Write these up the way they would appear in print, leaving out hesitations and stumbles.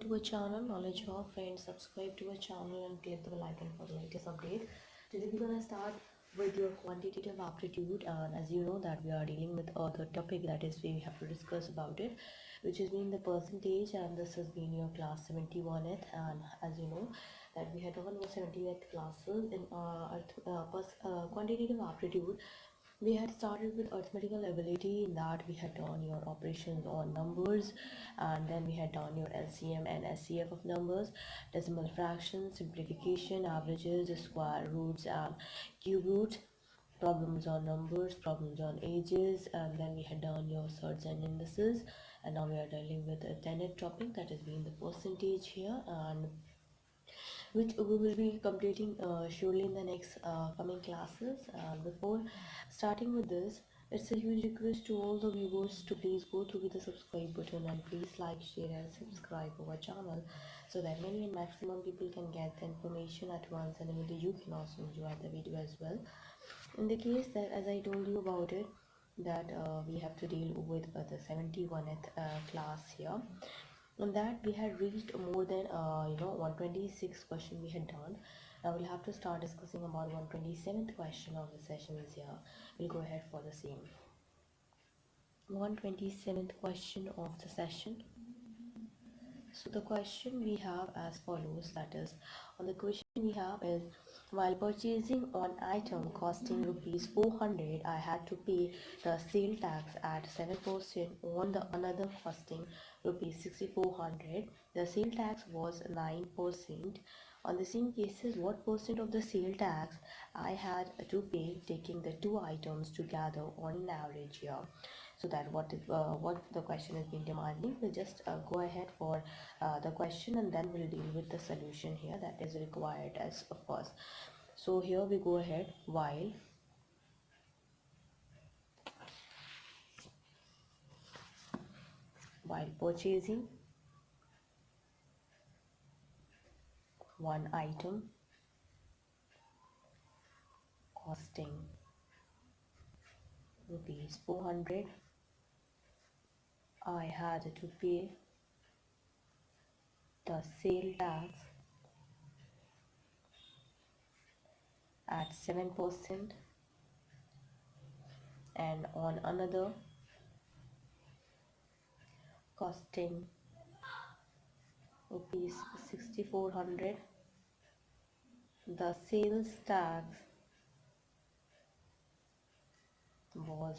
to our channel Knowledge Hub. Friends, subscribe to our channel and click the bell icon for the latest update. Today we're gonna start with your quantitative aptitude, and as you know that we are dealing with the topic that is we have to discuss about it, which has been the percentage, and this has been your class 71th. And as you know that we had done your 70th classes in quantitative aptitude. We had started with arithmetical ability, in that we had done your operations on numbers, and then we had done your LCM and SCF of numbers, decimal fractions, simplification, averages, square roots and cube roots, problems on numbers, problems on ages, and then we had done your surds and indices. And now we are dealing with a tenet topic that has been the percentage here, and which we will be completing surely in the next coming classes. Before starting with this, it's a huge request to all the viewers to please go through the subscribe button and please like, share and subscribe our channel, so that many and maximum people can get the information at once, and maybe you can also enjoy the video as well. In the case that, as I told you about it, that we have to deal with the 71th class here, on that we had reached more than 126 question we had done. Now we'll have to start discussing about 127th question of the sessions here. We'll go ahead for the same. 127th question of the session. So the question we have as follows, that is, on the question we have is, while purchasing an item costing rupees 400, I had to pay the sale tax at 7% on the another costing rupees 6400. The sale tax was 9%. On the same cases, what percent of the sale tax I had to pay taking the two items together on an average year? So that what the question has been demanding. We'll just go ahead for the question, and then we'll deal with the solution here that is required as of course. So here we go ahead. While purchasing one item costing rupees 400, I had to pay the sale tax at 7%, and on another costing rupees 6400, the sales tax was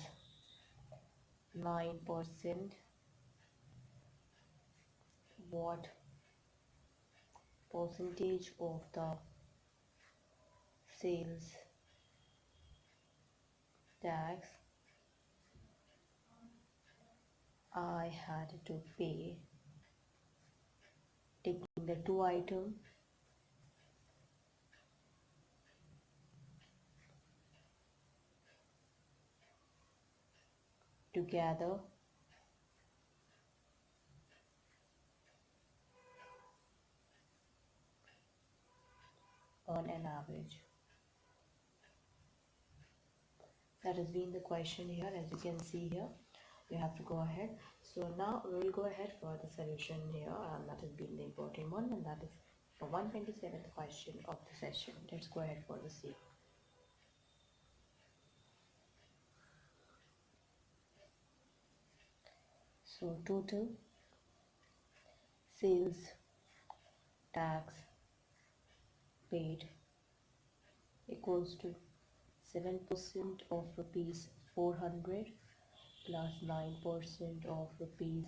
9%. What percentage of the sales tax I had to pay taking the two items together on an average. That has been the question here. As you can see here, you have to go ahead. So now we will go ahead for the solution here, and that has been the important one, and that is the 127th question of the session. Let's go ahead for the same. So total sales tax paid equals to 7% of rupees 400 plus 9% of rupees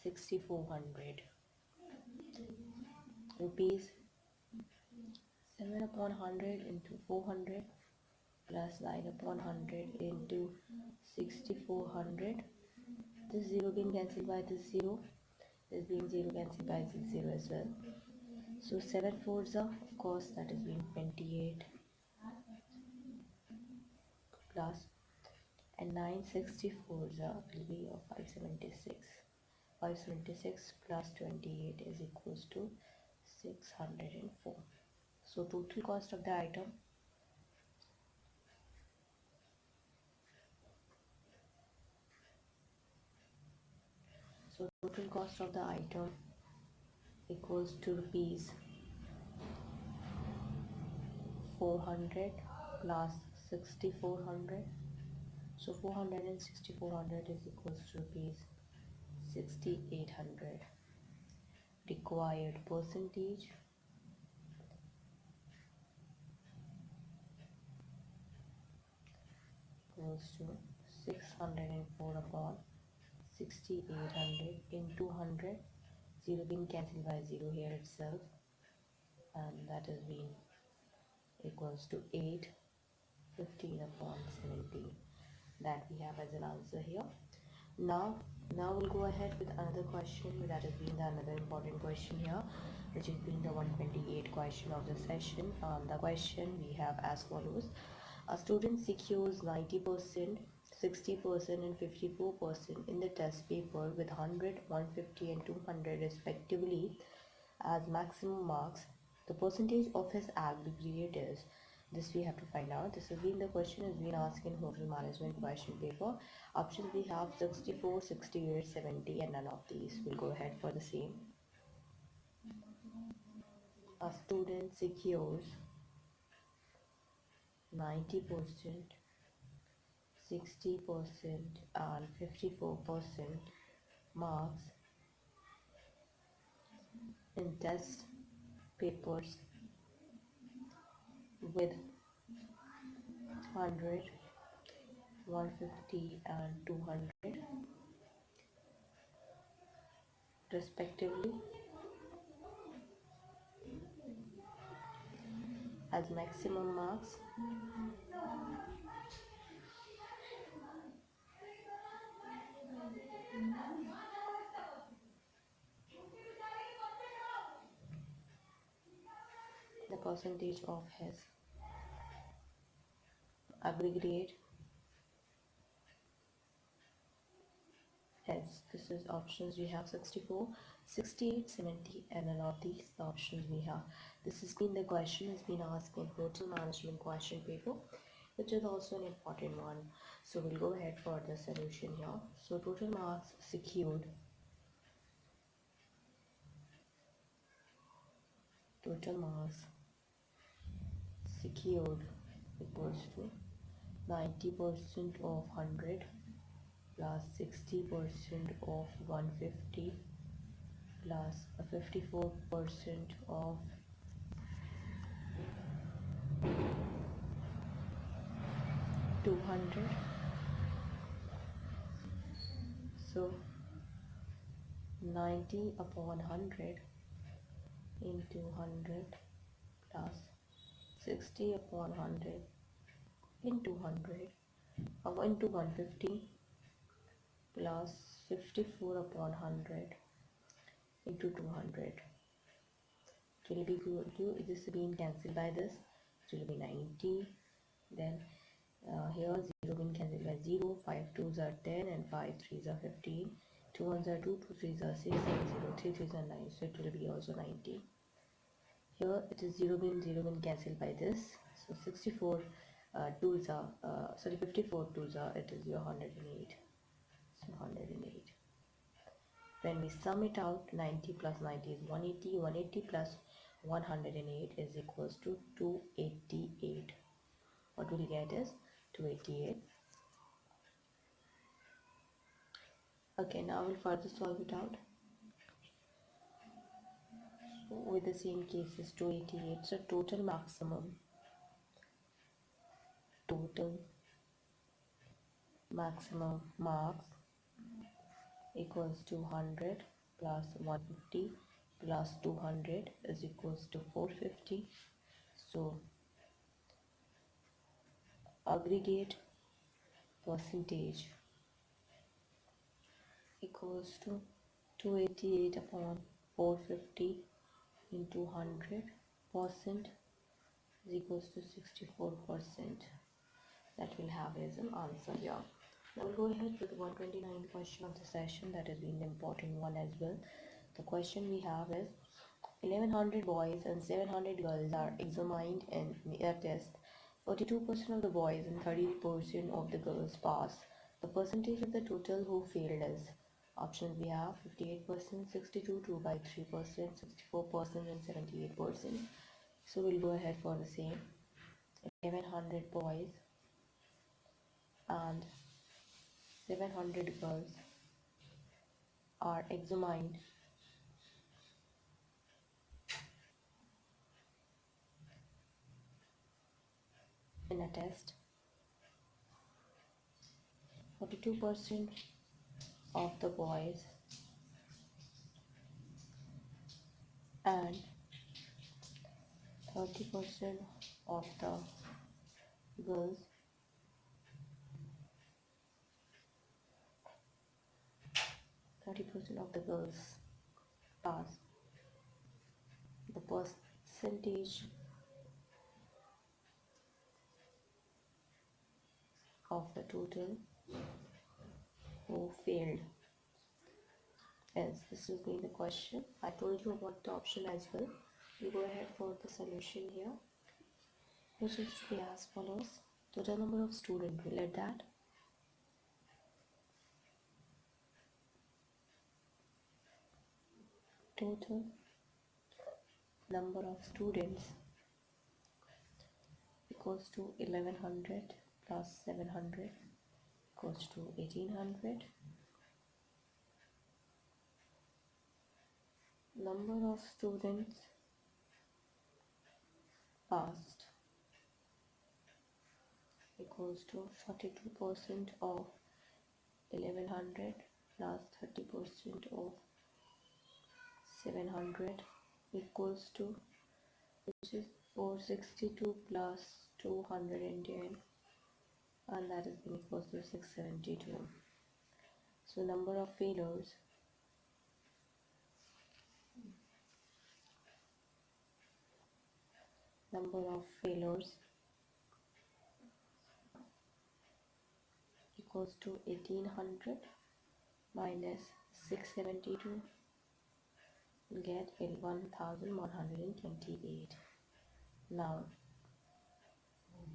6400. Rupees 7 upon 100 into 400 plus 9 upon 100 into 6400. This 0 being cancelled by this 0, this being 0 cancelled by this 0 as well. So 7 4s are, of course, that is being 28 plus, and 9 64s are will be 576. 576 plus 28 is equals to 604. So total cost of the item equals to rupees 400 plus 6400. So 400 and 6400 is equals to rupees 6800. Required percentage equals to 604 upon 6800 into 100. 0 being cancelled by 0 here itself, and that has been equals to 8. 15 upon 17, that we have as an answer here. Now we'll go ahead with another question that has been another important question here, which has been the 128 question of the session. The question we have as follows: a student secures 90%, 60% and 54% in the test paper with 100, 150 and 200 respectively as maximum marks. The percentage of his aggregate is. This we have to find out. This has been the question has been asked in hotel management question paper. Options we have 64, 68, 70 and none of these. We'll go ahead for the same. A student secures 90%, 60% and 54% marks in test papers with 100, 150 and 200 respectively as maximum marks. The percentage of his aggregate is. This is options we have 64, 68, 70 and none of these the options we have. This has been the question has been asked in hotel management question paper, which is also an important one. So we'll go ahead for the solution here. So total marks secured, total marks secured equals to 90% of 100 plus 60% of 150 plus 54% of 200. So 90 upon 100 into 100 plus 60 upon 100 into 100 into 150 plus 54 upon 100 into 200. It will be good to this being cancelled by this. It will be 90. Then here 0 being cancelled by 0. 5 2s are 10 and 5 3s are 15. 2 1s are 2, 2 3s are 6 and 0 3 3s are 9. So it will be also 90. Here it is 0 being cancelled by this. So 64 2s are 54 2s are, it is your 108. So 108. When we sum it out, 90 plus 90 is 180. 180 plus 108 is equals to 288. What we'll get is 288. Okay, now we'll further solve it out. So with the same cases, 288. So total maximum marks equals to 100 plus 150 plus 200 is equals to 450. So aggregate percentage equals to 288 upon 450 into 100% is equals to 64%. That will have as an answer here. Now we'll go ahead with the 129 question of the session, that has been the important one as well. The question we have is 1100 boys and 700 girls are examined in a test. 42% of the boys and 30% of the girls pass. The percentage of the total who failed is. Options we have 58%, 62, 2 by 3%, 64% and 78%. So we'll go ahead for the same. 1100 boys and 700 girls are examined in a test. 42% of the boys and 30% of the girls pass. The percentage of the total who failed. Yes, this will be the question. I told you about the option as well. We go ahead for the solution here, which is to be as follows. Total number of students, we'll let that. Total number of students equals to 1100 plus 700 equals to 1800. Number of students passed equals to 42% of 1100 plus 30% of 700 equals to, which is 462 plus 210, and that is equals to 672. So number of failures equals to 1800 minus 672, will get 1128. Now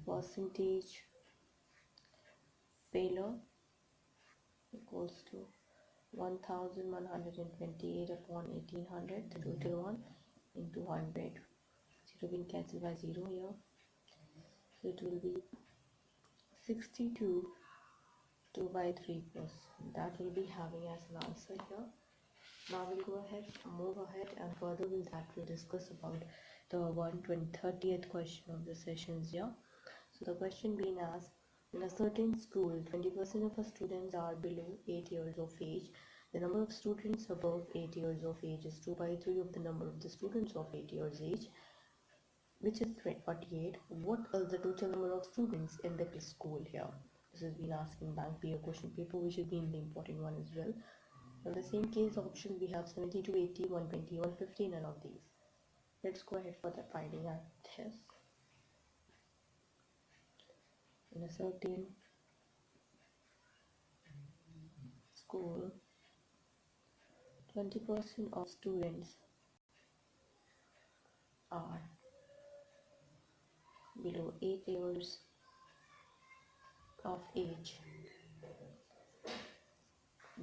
percentage failure equals to 1128 upon 1800, the total one, into 100. 0 being cancelled by 0 here, so it will be 62 2 by 3%. That will be having as an answer here. Now we'll go ahead, move ahead, and further with that we'll discuss about the 130th question of the sessions here. So the question being asked, in a certain school 20% of the students are below 8 years of age. The number of students above 8 years of age is 2 by 3 of the number of the students of 8 years age, which is 48. What is the total number of students in the school here? This has been asked in bank PO question paper, which has been the important one as well. In the same case option we have 70 to 80, 120, 150, none of these. Let's go ahead for the finding out test. In a certain school 20% of students are below 8 years of age.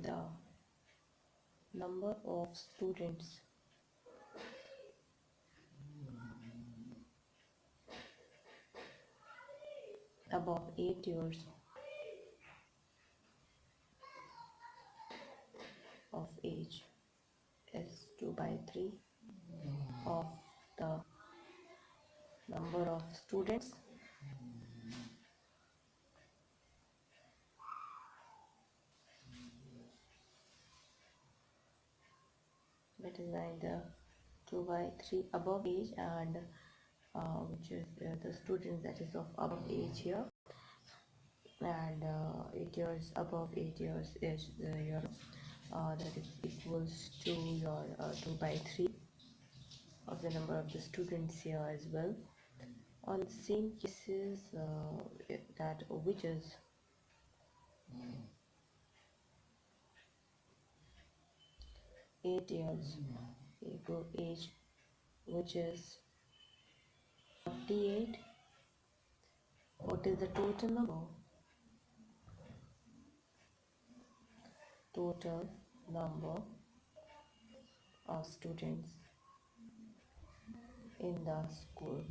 The number of students above 8 years of age is 2 by 3 of the number of students that is either 2 by 3 above age, and which is the students that is of above age here, and 8 years above 8 years is your that is equals to your 2 by 3 of the number of the students here as well. On the same cases that which is 8 years above age, which is 48. What is the total number? Total number of students in the school.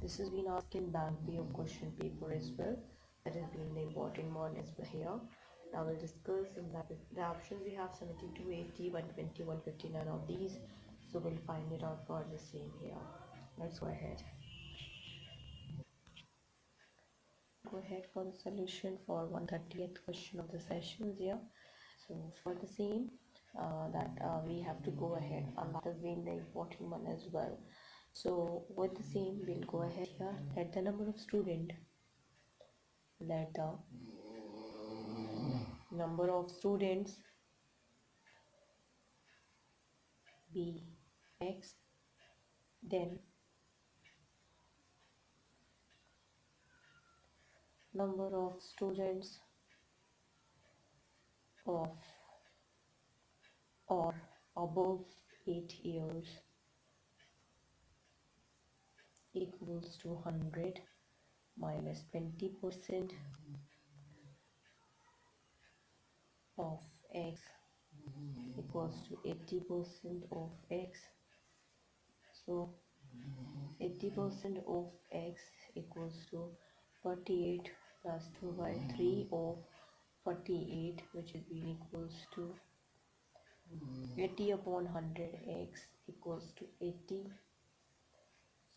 This has been asked in bank PO question paper as well. That has been the important one as well here. Now we'll discuss in that the options we have 72, 80, 120, 159 of these. So we'll find it out for the same here. Let's go ahead. Go ahead for the solution for 130th question of the sessions here. So for the same we have to go ahead, and that has been the important one as well. So with the same we'll go ahead here. Let the number of student, let the number of students be x, then number of students of or above 8 years equals to 100 minus 20% of x equals to 80% of x. So 80% of x equals to 48 plus 2 by 3 of 48, which is being equals to 80 upon 100. X equals to 80.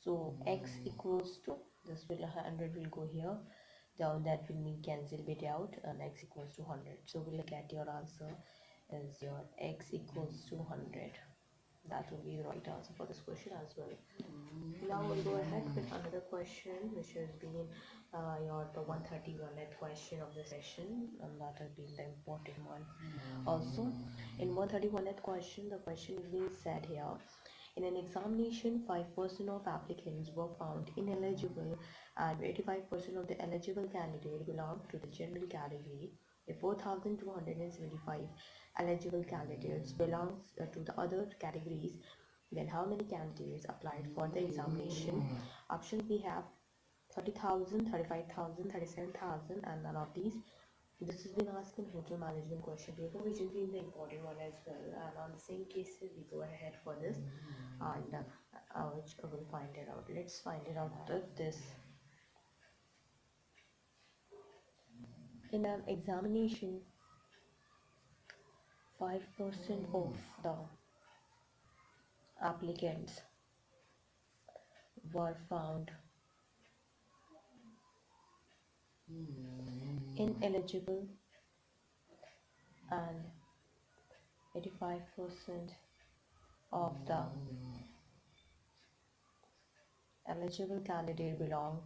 So x equals to, this will 100 will go here, down that will mean cancel it out, and x equals to 100. So we'll get your answer as your x equals to 100. That will be the right answer for this question as well. Now we'll go ahead with another question, which has been your the 131th question of the session, and that has been the important one. Also, in 131th question, the question is being said here. In an examination, 5% of applicants were found ineligible and 85% of the eligible candidates belonged to the general category. If 4,275 eligible candidates belongs to the other categories, then how many candidates applied for the examination? Options we have 30,000, 35,000, 37,000, and none of these. This has been asked in hotel management question paper, which has been the important one as well. And on the same cases, we go ahead for this, and which I will find it out. Let's find it out with this. In an examination, 5% of the applicants were found ineligible and 85% of the eligible candidate belong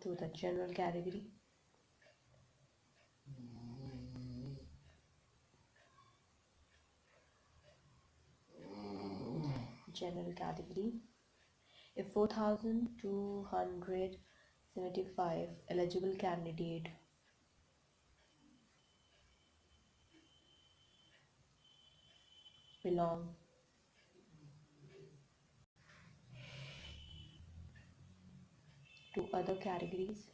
to the general category. General category. If 4,275 eligible candidate belong to other categories,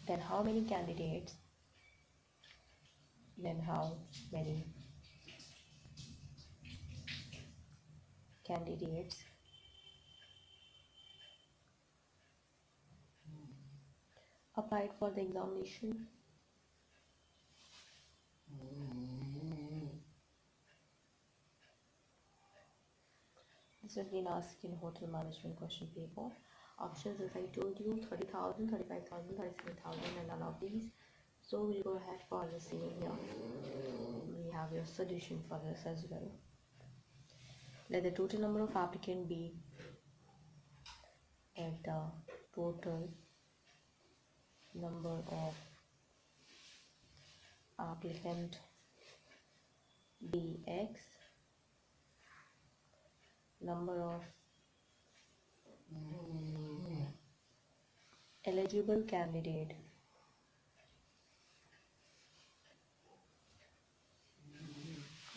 then how many candidates applied for the examination? This has been asked in hotel management question paper. Options, as I told you, 30,000, 35,000, 37,000, and none of these. So we'll go ahead for the same here. We have your solution for this as well. Let the total number of applicants be, let the total number of applicant be x, number of eligible candidate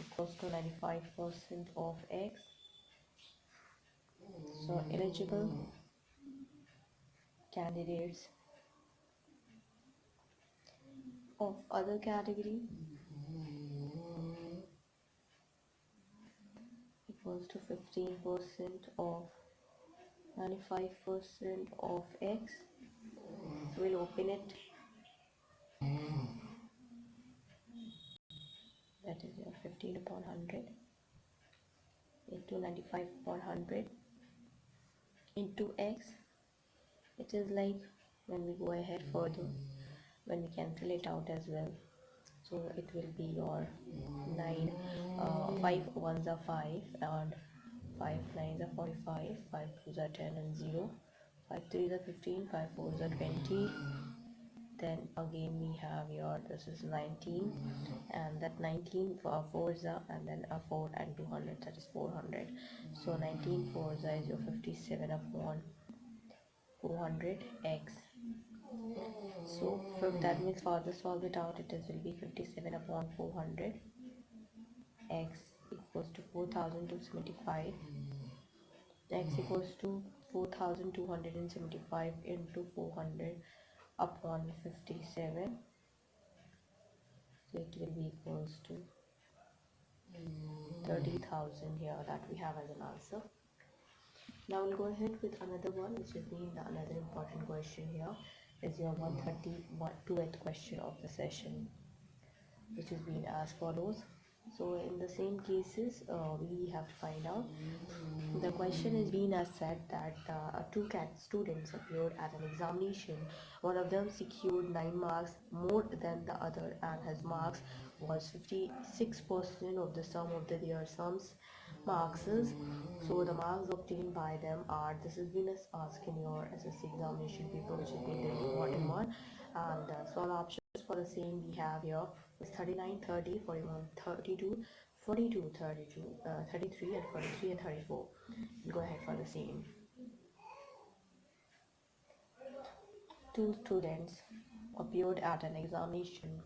equals to 95% of x, So eligible candidates of other category equals to 15% of 95% of x. So we'll open it. That is your 15 upon 100 into 95 upon 100 into x. It is like when we go ahead further, when we cancel it out as well, so it will be your 9 5 ones are 5 and 5 nines are 45, 5 twos are 10 and 0, 5 threes are 15, 5 fours are 20. Then again we have your, this is 19, and that 19 for fours are, and then a 4 and 200, that is 400. So 19 fours is your 57 upon 400 x. So that means further solve it out, it is will be 57 upon 400 x equals to 4275. X equals to 4275 into 400 upon 57. So it will be equals to 30,000 here, that we have as an answer. Now we'll go ahead with another one, which has been another important question here, is your 132th question of the session, which has been as follows. So in the same cases, we have to find out. The question is being as said that two students appeared at an examination. One of them secured 9 marks more than the other, and his marks was 56% of the sum of their sums marks. So the marks obtained by them are, this has been asked in your SSC examination paper, which has been the important one. And solve options for the same we have here is 39, 30, 41, 32, 42, 32, 33 and 43 and 34. We'll go ahead for the same. Two students appeared at an examination.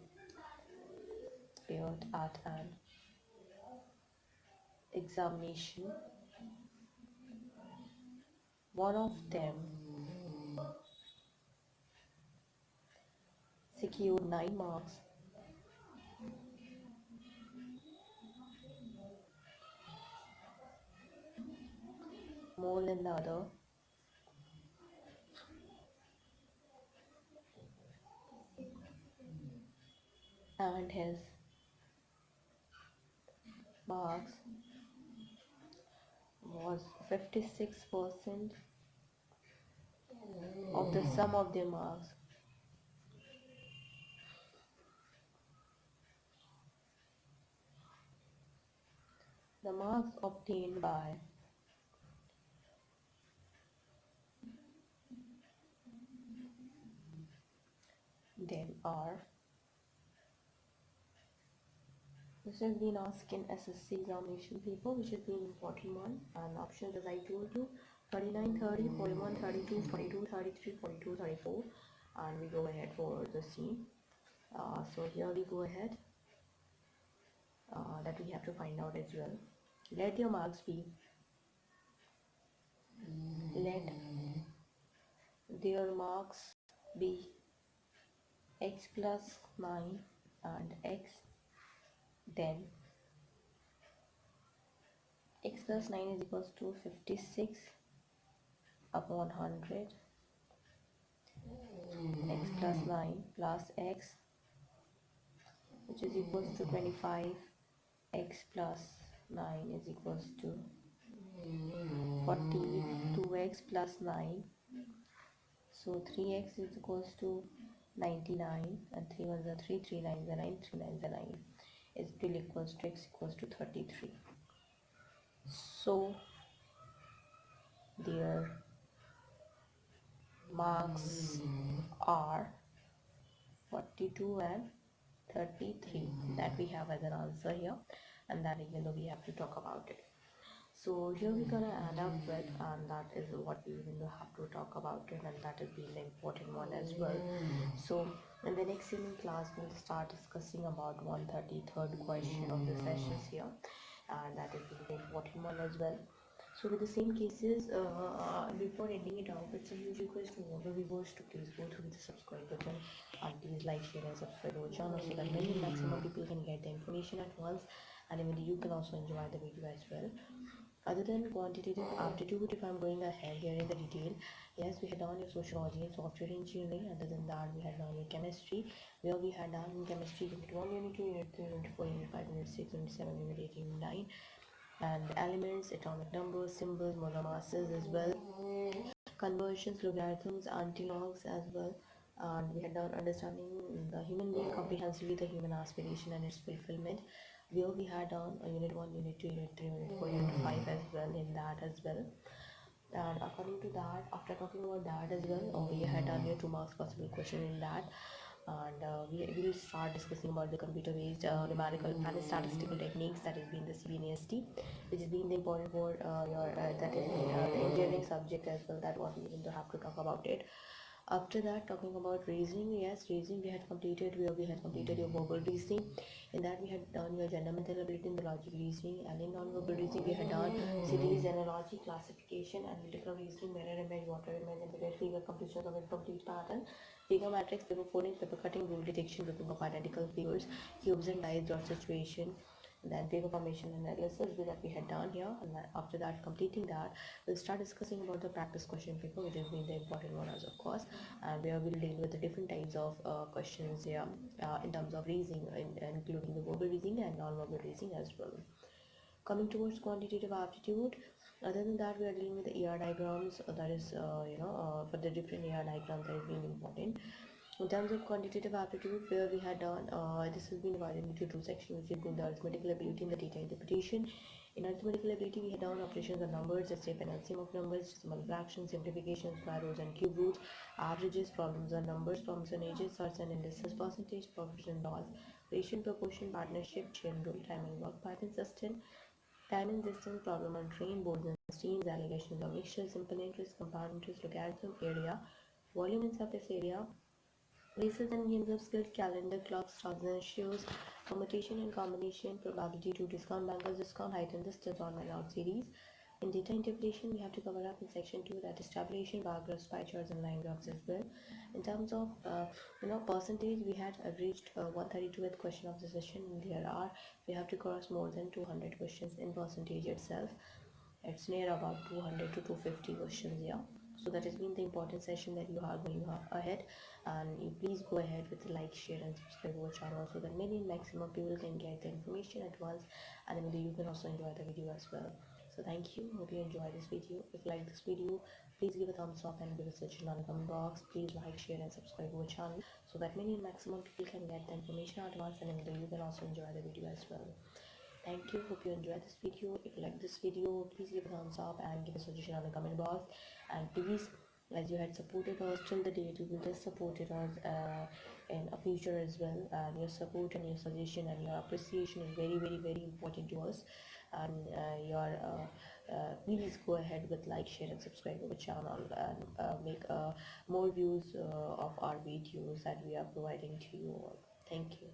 One of them secured 9 marks more than the other, and his marks was 56% of the sum of their marks. The marks obtained by them are, this has been asked in SSC examination paper, which has been important one, and options as I told you, 39, 30, 41, 32, 42, 33, 42, 34, and we go ahead for the C. So here we go ahead, that we have to find out as well. Let your marks be, let their marks be x plus 9 and x, then x plus 9 is equals to 56 upon 100, x plus 9 plus x, which is equals to 25, x plus 9 is equals to 42x plus 9, so 3x is equals to 99, and 3 ones are 3, 3 nines are 9, 3 nines are 9, is still equals to x equals to 33. So their marks are 42 and 33, that we have as an answer here, and that even though we have to talk about it. So here we're gonna add up with, and that is what we even have to talk about it, and that is being the important one as well. So in the next evening class we'll start discussing about 133rd question of the sessions here, and that is being the important one as well. So with the same cases, before ending it off, it's a huge request to all the viewers to please go through the subscribe button and please like, share and subscribe our channel so that many maximum people can get the information at once, and even you can also enjoy the video as well. Other than quantitative aptitude, if I'm going ahead here in the detail, yes, we had done your sociology and software engineering. Other than that, we had done your chemistry, where we had done in chemistry unit 1, unit 2, unit 3, unit 4, unit 5, unit 6, unit 7, unit 8, unit 9, and elements, atomic numbers, symbols, molar masses as well, conversions, logarithms, antilogs as well. And we had done understanding the human being comprehensively, the human aspiration and its fulfillment, where we had done unit 1, unit 2, unit 3, unit 4, unit 5 as well in that as well. And according to that, after talking about that as well, we had done your 2 marks possible question in that. And we will start discussing about the computer based numerical and statistical techniques, that has been the CBNAST, which has been the important for your that is the engineering subject as well, that what we will have to talk about it. After that, talking about reasoning, yes, reasoning we had completed, where we had completed your verbal reasoning. In that we had done your gender mental ability in the logic reasoning, and in non-verbal reasoning we had done cities, analogy, classification, analytical reasoning, mirror image, water image, embedded figure, completion of incomplete pattern, figure matrix, paper folding, paper cutting, rule detection, grouping of identical figures, cubes and dice, dot situation, then paper formation analysis that we had done here. And then after that, completing that, we'll start discussing about the practice question paper, which has been the important one as of course, and where we'll deal with the different types of questions here in terms of reasoning, including the verbal reasoning and non-verbal reasoning as well. Coming towards quantitative aptitude, other than that, we are dealing with the ER diagrams, that is for the different ER diagrams that is being important. In terms of quantitative aptitude, where we had done this has been divided into 2 sections, which include the arithmetical ability and the data interpretation. In arithmetical ability, we had done operations on numbers, let's say LCM of numbers, decimal fractions, simplifications, square roots and cube roots, averages, problems on numbers, problems on ages, sorts and indices, percentage, proportion, laws, ratio, proportion, partnership, chain rule, time and work pattern, sustain, time and distance, problem on train, boards and streams, allegations of mixture, simple interest, compound interest, logarithm, area, volume and surface area, races and games of skills, calendar, clocks, stars and shows, permutation and combination, probability to discount, bankers discount, height and distance, on and out series. In data interpretation, we have to cover up in section 2, that is tabulation, bar graphs, pie charts and line graphs as well. In terms of percentage, we had reached 132th question of the session. We have to cross more than 200 questions in percentage itself. It's near about 200 to 250 questions, yeah. So that has been the important session that you are going ahead, and you please go ahead with the like, share and subscribe our channel so that many maximum people can get the information at once, and then you can also enjoy the video as well. So thank you, hope you enjoy this video. If you like this video, please give a thumbs up and give a suggestion on the comment box. Please like, share and subscribe our channel so that many maximum people can get the information at once, and then you can also enjoy the video as well. Thank you, hope you enjoyed this video. If you like this video, please give a thumbs up and give a suggestion on the comment box. And please, as you had supported us till the date, you will just supported us in a future as well, and your support and your suggestion and your appreciation is very important to us. And please go ahead with like, share and subscribe our channel, and make more views of our videos that we are providing to you all. Thank you.